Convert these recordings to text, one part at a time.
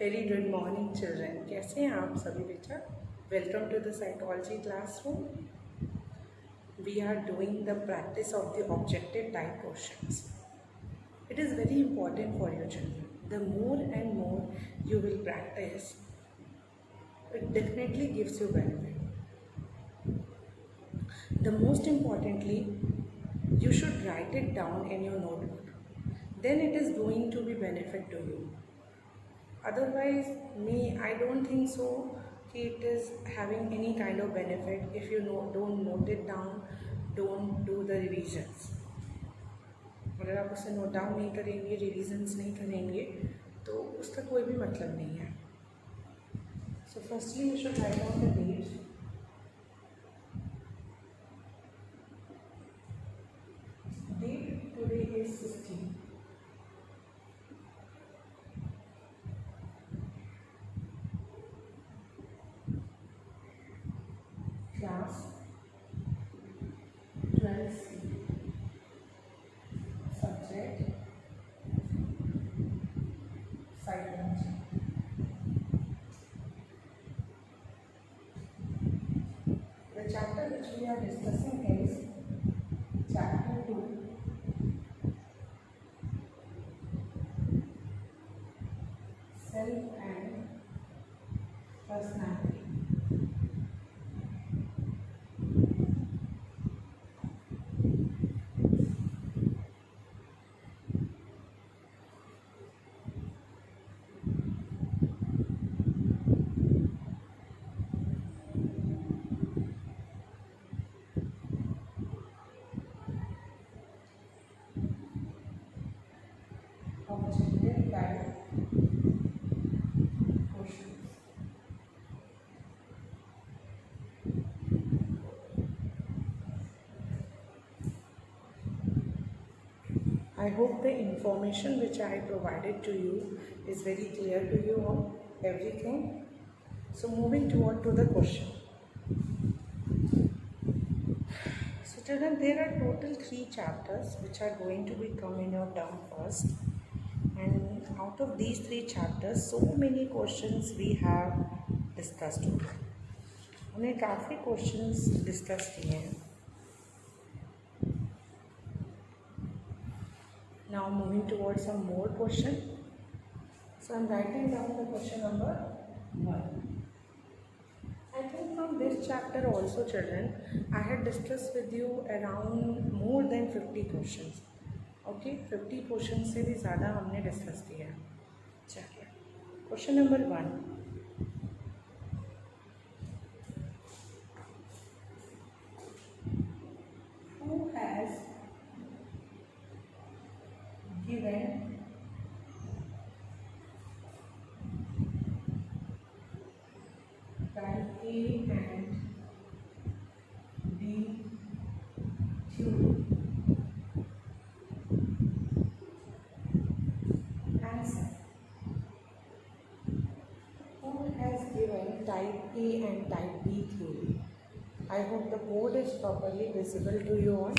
Very good morning children, कैसे हैं आप सभी बेटा। Welcome to the psychology classroom. We are doing the practice of the objective type questions. It is very important for your children. The more and more you will practice, it definitely gives you benefit. The most importantly, you should write it down in your notebook. Then it is going to be benefit to you. Otherwise, I don't think so it is having any kind of benefit if you don't note it down, don't do the revisions. अगर आप उसे note down नहीं करेंगे, revisions नहीं करेंगे, तो उसका कोई भी मतलब नहीं है. So firstly you should write down the date. Date today is 16. Class 12C. Subject psychology. The chapter which we are discussing is chapter 2, self and personality. Objective type questions. I hope the information which I provided to you is very clear to you all, everything. So moving toward to the question. So children, there are total 3 chapters which are going to be come in your term first. And out of these 3 chapters, so many questions we have discussed. हमने काफ़ी questions discuss किए हैं. Now moving towards some more question. So I'm writing down the question number 1. I think from this chapter also children, I had discussed with you around more than 50 questions. Okay 50 question से भी ज़्यादा हमने discuss किया. चलिए question number 1. Who has given type A and B theory? Type A and type B theory. I hope the board is properly visible to you all.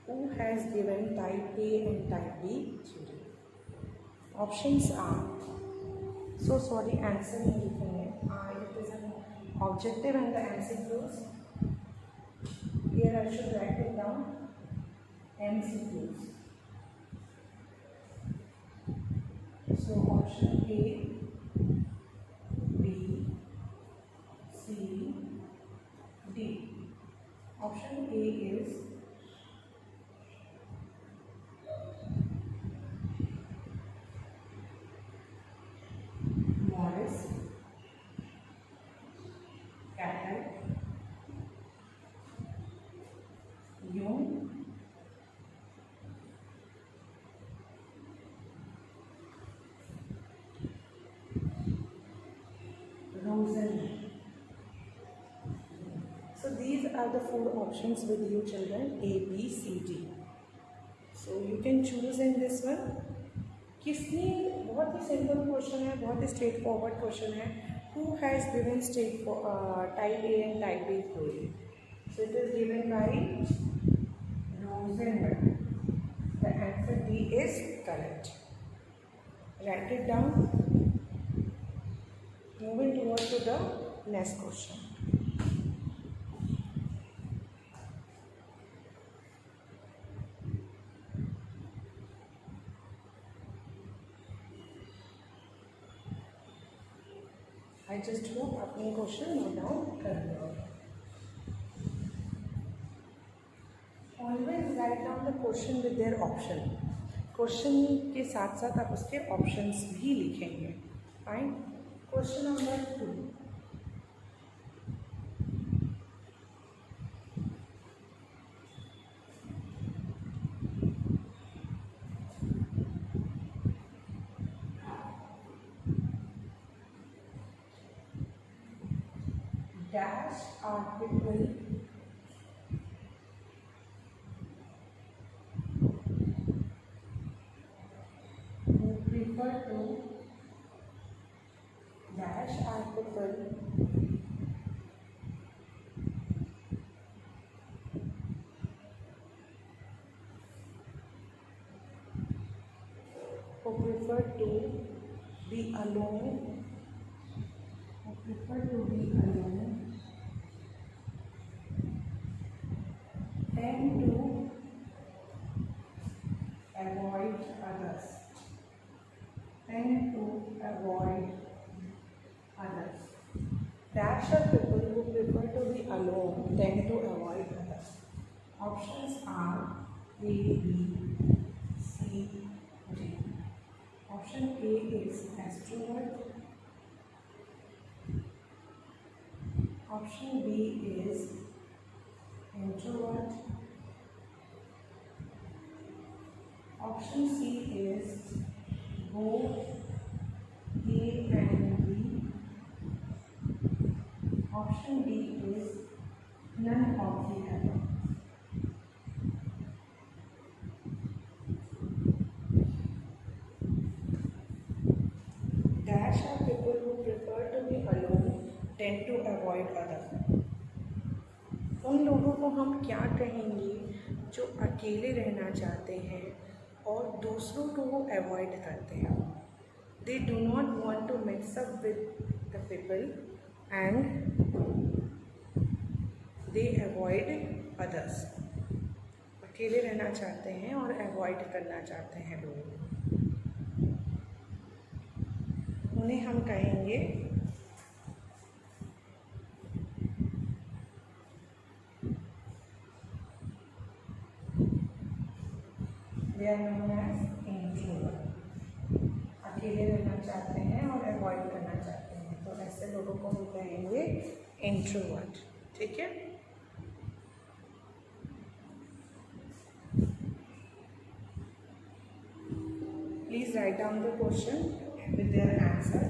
Who has given type A and type B theory? Options are, so sorry, answer नहीं लिखेंगे. It is an objective and the MCQs. Here I should write it down. MCQs. So option A, B, C, D. Option A is Morris, Cattell, Jung, Rosen. So these are the 4 options with you children, A, B, C, D. So you can choose in this one. किसने, बहुत ही simple question है, बहुत ही straight forward question है. Who has given type A and type B theory? So it is given by Rosenberg. The answer D is correct. Write it down. Moving towards to the next question. I just hope अपने question note down कर लो. Always write down the question with their option. Question के साथ साथ आप उसके options भी लिखेंगे. Fine. Question number 2. Dash are people who prefer to dash are people who prefer to be alone, tend to avoid others. Dash are people who prefer to be alone, tend to avoid others. Options are A, B, C, D. Option A is extrovert. Option B is introvert. Option C is both A and B. Option D is none of the above. Dash are people who prefer to be alone, tend to avoid others. उन लोगों को हम क्या कहेंगे जो अकेले रहना चाहते हैं और दूसरों को वो अवॉइड करते हैं. They do not want to mix up with the people and they avoid others. अकेले रहना चाहते हैं और अवॉइड करना चाहते हैं लोग. उन्हें हम कहेंगे they are known as introvert. अकेले रहना चाहते हैं और अवॉइड करना चाहते हैं, तो ऐसे लोगों को हम कहेंगे इंट्रोवर्ट. ठीक है. Please right down the question with their answer.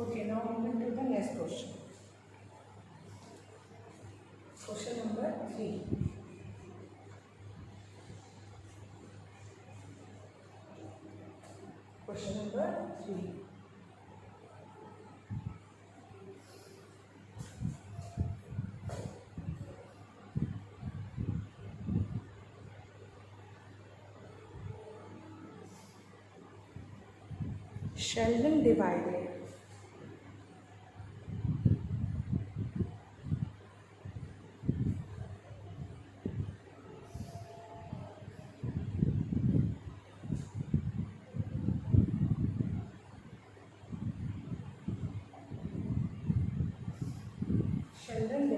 Okay, now moving to the next question. Question number 3. Question number 3. Sheldon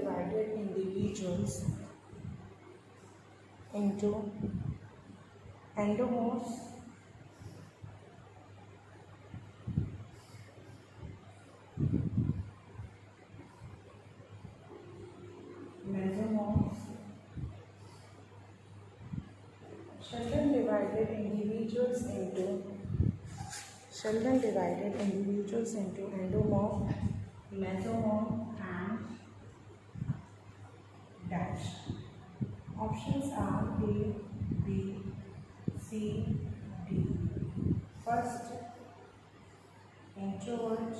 divided individuals into endomorphs, mesomorphs. Sheldon divided individuals into endomorph, mesomorph and dash. Options are A, B, C, D. First introvert,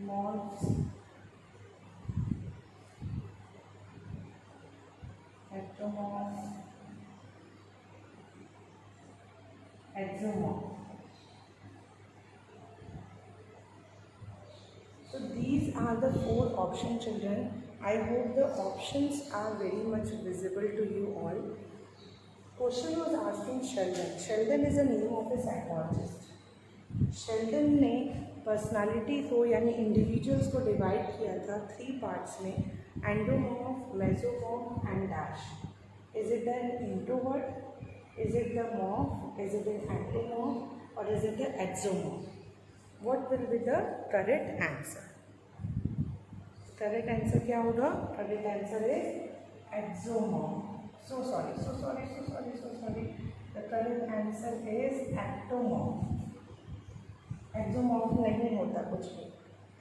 moths, ectomorphs, exomorphs. So these are the 4 options, children. I hope the options are very much visible to you all. Question was asking Sheldon. Sheldon is the name of a psychologist. Sheldon ने personality को यानी individuals को divide किया था 3 parts में, endomorph, mesomorph and dash. Is it an introvert, is it the morph, is it an ectomorph और is it an exomorph? What will be the correct answer? Correct answer क्या होगा? Correct answer is exomorph. So sorry. The correct answer is ectomorph. Exomorph नहीं होता कुछ भी.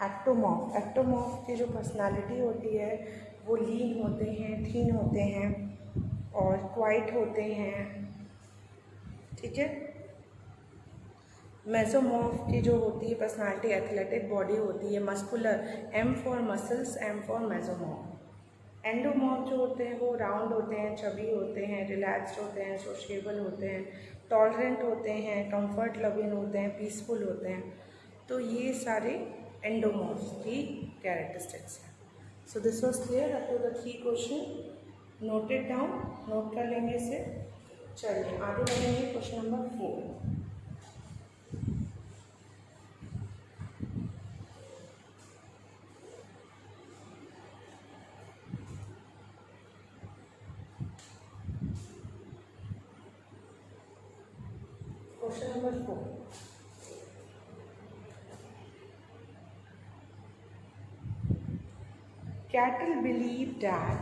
Ectomorph की जो personality होती है वो लीन होते हैं, थीन होते हैं और क्वाइट होते हैं. ठीक है. मेसोमॉर्फ की जो होती है पर्सनालिटी एथलेटिक बॉडी होती है, muscular, M for muscles, M for mesomorph. Endomorph जो होते हैं वो राउंड होते हैं, चबी होते हैं, रिलैक्स्ड होते हैं, सोशेबल होते हैं, टॉलरेंट होते हैं, कंफर्ट लविंग होते हैं, पीसफुल होते हैं. तो ये सारे एंडोमॉर्फ की कैरेक्टरिस्टिक्स हैं. So this was clear up to the 3 question. Noted down, note कर लेंगे इसे. चलिए आगे बढ़ेंगे. Question number 4. Question number 4. Cattle believe that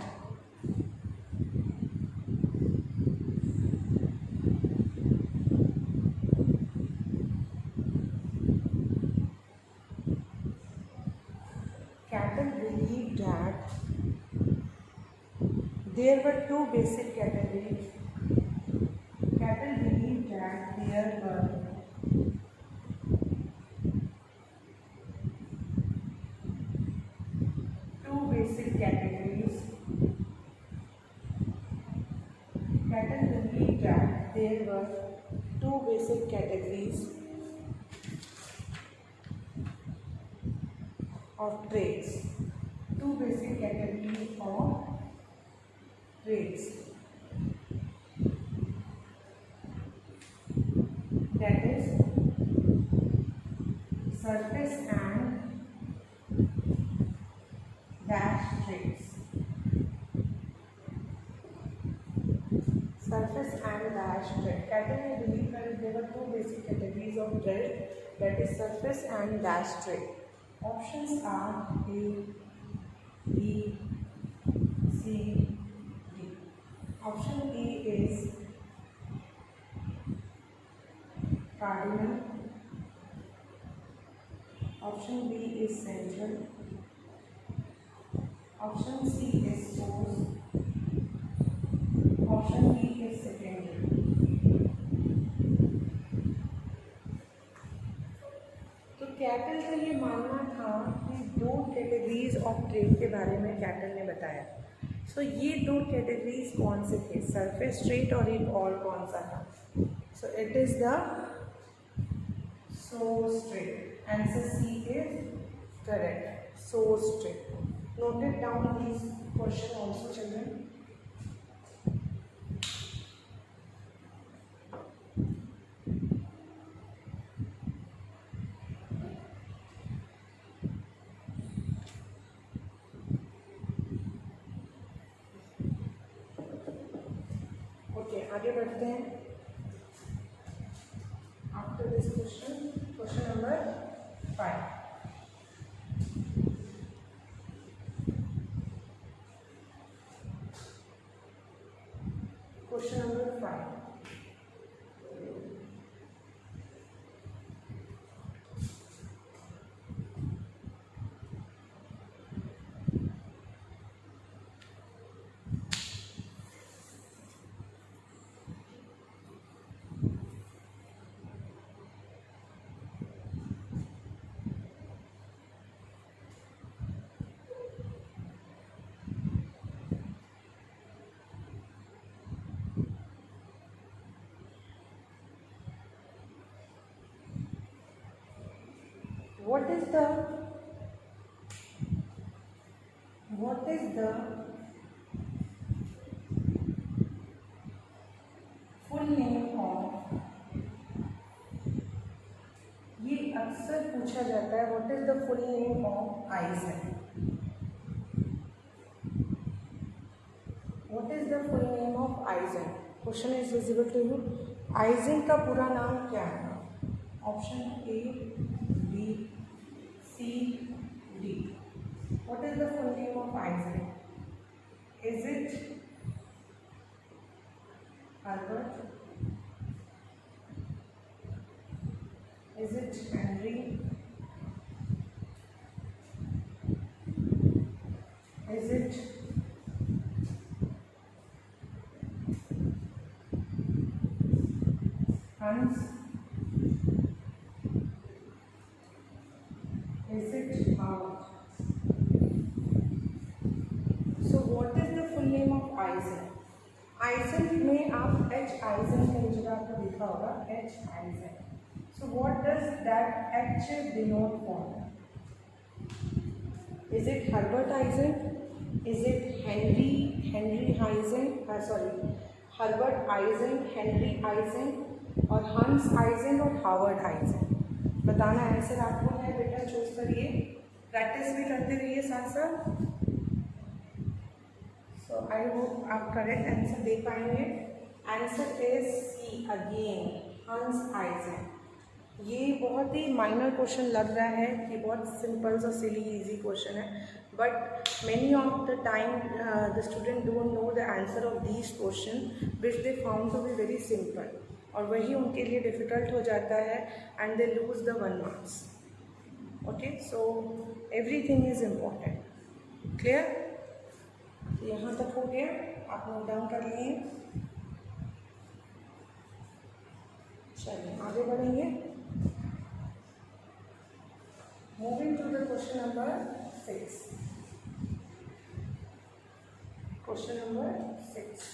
there were 2 basic categories. Cattle believe that there were 2 basic categories. Cattle believe that there were 2 basic categories of traits. 2 basic categories of traits. That is surface and dash traits. Surface and dash trait. Cattle believe that there were 2 basic categories of trait, that is surface and dash trait. Options are A, B, C, D. Option A is cardinal. Option B is central. Option C is source. Option D is secondary. तो cattle का ये मानना था कि 2 categories of trait के बारे में cattle ने बताया. सो ये 2 कैटेगरीज कौन से थे? सरफेस ट्रेट और एक और कौन सा था? So it is the source trait. Answer C is correct. Source trait. Noted down this question also children. आगे बढ़ते हैं. After this question, question number 5. Question number 5. the full name of, ये अक्सर पूछा जाता है, what is the full name of Eysenck? What is the full name of Eysenck? Question is visible to you. Eysenck का पूरा नाम क्या है? Option A, B, C, D. What is the full name of Eysenck? Is it Herbert? Is it Henry? Is it Hans? Is it Howard? So what is the full name of Eisen? Eisen में आप H Eisen कई जगह आपको लिखा होगा, H Eisen. So what does that H denote for? Is it Herbert Eisen? Is it Henry Eisen? Herbert Eisen, Henry Eisen, और Hans Eisen और Howard Eisen? बताना आंसर आपको है बेटा, चूज करिए, प्रैक्टिस भी करते रहिए साथ साथ। सो आई होप आप करेक्ट आंसर दे पाएंगे। आंसर इज सी अगेन, हंस आइजन। ये बहुत ही माइनर क्वेश्चन लग रहा है कि बहुत सिंपल सा सिली इजी क्वेश्चन है, but many of the time the student don't know the answer of these question which they found to be very simple, और वही उनके लिए डिफ़िकल्ट हो जाता है and they lose the 1 marks. Okay, so everything is important. Clear? यहाँ तक हो गया, आप नोट डाउन कर लिए। चलिए आगे बढ़ेंगे। Moving to the question number 6. Question number 6.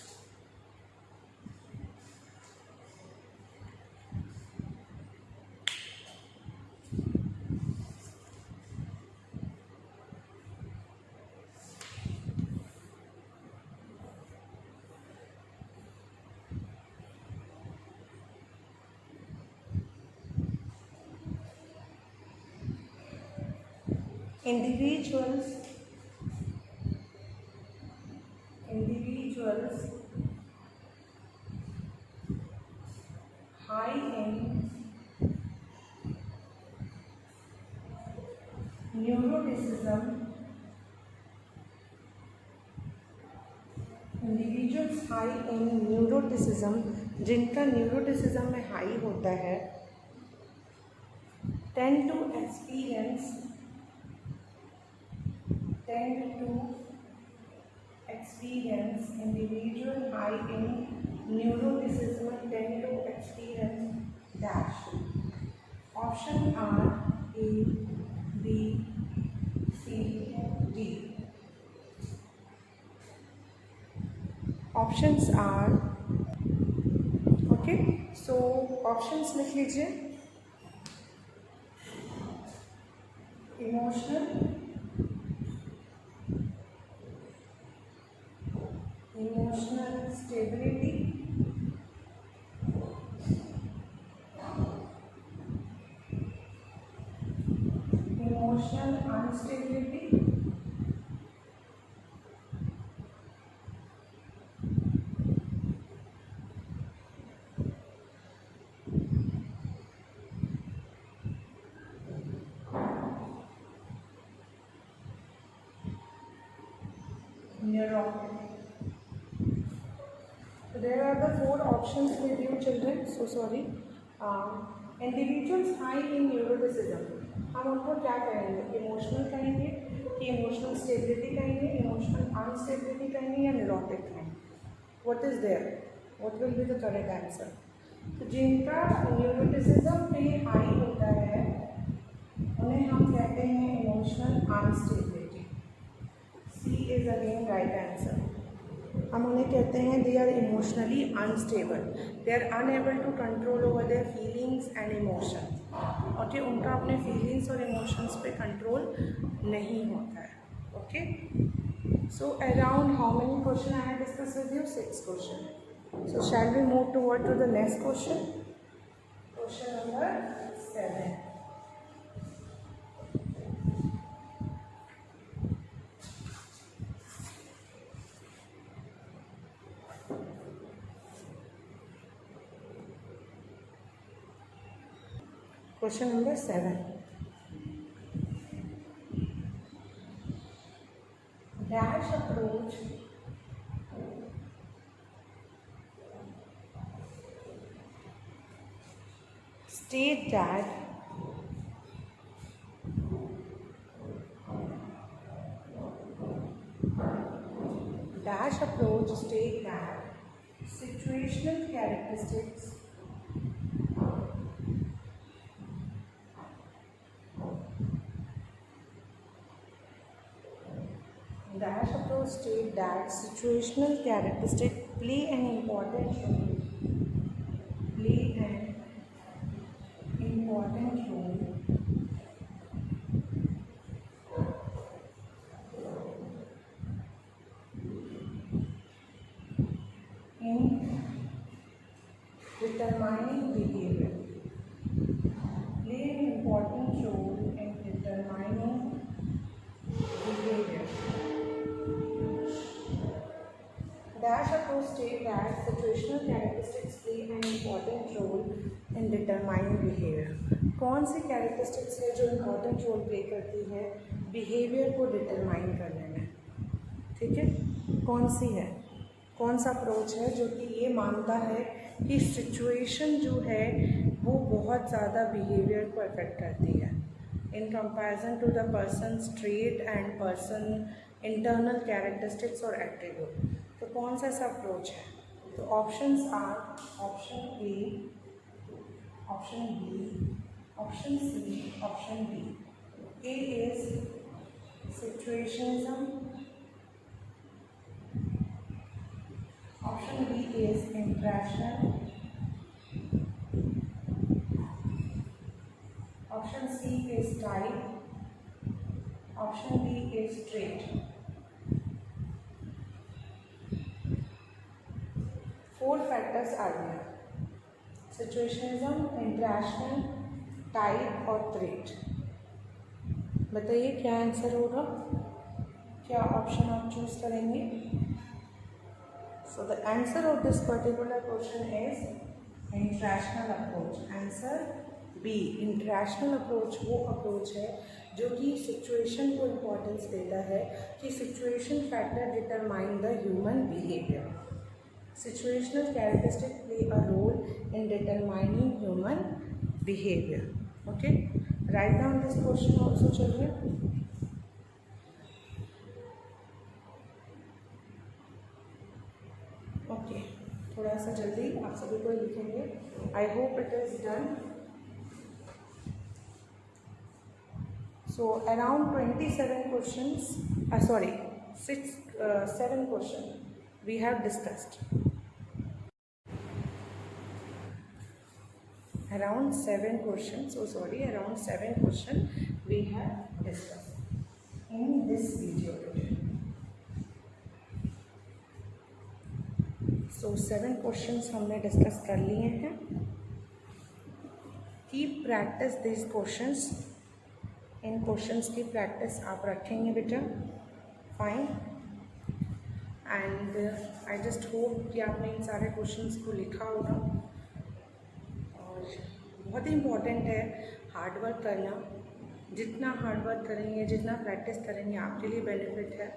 Individuals high in neuroticism, जिनका न्यूरोटिसिज्म में हाई होता है, tend to experience individual high in neuroticism tend to experience dash. Option are A, B, C, D. Options are, okay, so options लिख लीजिए। emotional stability, emotional instability, neuropathy. So there are the 4 options with you children. So sorry. Individuals high in neuroticism, हम उनको क्या कहेंगे? Emotional कहेंगे कि emotional stability कहेंगे, emotional unstability कहेंगे, या न्यूरोटिक कहेंगे? What is there? What will be the correct answer? तो जिनका न्यूरोटिसिज्म पे हाई होता है उन्हें हम कहते हैं emotional unstability. C is again right answer. हम उन्हें कहते हैं they are emotionally unstable, they are unable to control over their feelings and emotions. Okay, उनका अपने फीलिंग्स और इमोशंस पे कंट्रोल नहीं होता है. Okay, so around how many question I have discussed with you? 6 question. So shall we move toward to the next question? Question number 7. Question number 7. Dash approach state that situational characteristics Dash approach state that situational characteristics play an important role. In determining behavior. Play an important role in determining behavior. Dash approach state that situational characteristics play an important role in determining behavior. कौन सी characteristics है जो important role play करती है behavior को determine करने में? ठीक है, कौन सी है, कौन सा अप्रोच है जो कि ये मानता है कि सिचुएशन जो है वो बहुत ज़्यादा बिहेवियर को अफेक्ट करती है in comparison to the person trait and person internal characteristics और एट्रीब्यूट. तो कौन सा ऐसा अप्रोच है? तो options are option A, option B, option C, option D. A is situationism, option B is interrational, option C is type, option D is trait. 4 factors are there: situationism, interrational, type और trait. बताइए क्या answer होगा, क्या option आप choose करेंगे? So the answer of this particular question is interrational approach. Answer B. Interrational approach वो approach है जो कि situation को importance देता है कि situation factor determine the human behavior. Situational characteristics play a role in determining human behavior. Okay. Write down this question also, children. Okay, थोड़ा सा जल्दी आप सभी को लिखेंगे. I hope it is done. So around 27 questions, sorry 7 question we have discussed. Around 7 question, so sorry, around 7 question we have discussed in this video today. So 7 questions हमने discuss कर लिए हैं. Keep practice this questions. इन questions की practice आप रखेंगे बेटा. Fine. And I just hope कि आपने इन सारे क्वेश्चंस को लिखा होगा. और बहुत ही इम्पॉर्टेंट है हार्ड वर्क करना. जितना हार्ड वर्क करेंगे, जितना प्रैक्टिस करेंगे, आपके लिए बेनिफिट है.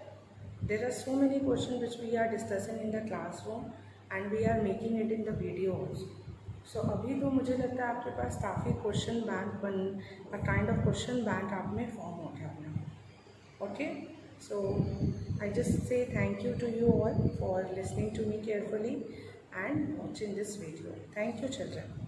There are so many question which we are discussing in the classroom and we are making it in the video also. So अभी तो मुझे लगता है आपके पास काफ़ी question bank kind of question bank आप में फॉर्म हो गया अपना. Okay, so I just say thank you to you all for listening to me carefully and watching this video. Thank you children.